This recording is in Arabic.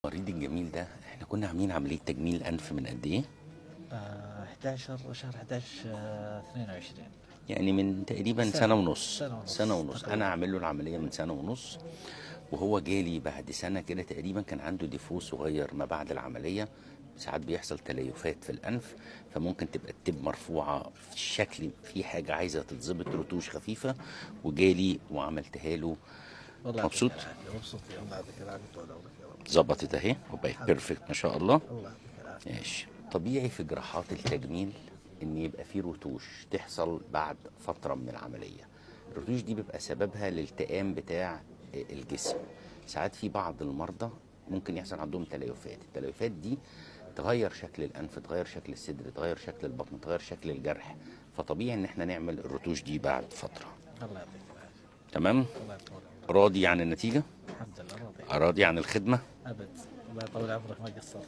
المريض الجميل ده احنا كنا عاملين عملية تجميل أنف من قد إيه؟ 11 شهر 11 22. يعني من تقريبا سنة سنة ونص. سنة ونص سنة ونص، أنا تقريبا. عامل له العملية من سنة ونص، وهو جالي بعد سنة كده تقريبا. كان عنده ديفو صغير ما بعد العملية، ساعات بيحصل تليفات في الأنف، فممكن تبقى التب مرفوعة في الشكل، في حاجة عايزة تتظبط، رتوش خفيفة، وجالي وعملتها له. الله يعطيك مبسوط؟ العافية، مبسوط. الله يعطيك العافية طول عمرك يا رب. ظبطت اهي وبقت الحمد بيرفكت ما شاء الله. لله. الله يعطيك العافية. ماشي. طبيعي في جراحات التجميل ان يبقى في رتوش تحصل بعد فترة من العملية. الرتوش دي بيبقى سببها الالتئام بتاع الجسم. ساعات في بعض المرضى ممكن يحصل عندهم تليفات، التليفات دي تغير شكل الانف، تغير شكل الصدر، تغير شكل البطن، تغير شكل الجرح، فطبيعي ان احنا نعمل الرتوش دي بعد فترة. الله يعطيك العافية. تمام. الله يطول عمرك. راضي عن النتيجة؟ الحمد لله راضي. راضي عن الخدمة؟ أبد. الله يطول عمرك، ما قصرت.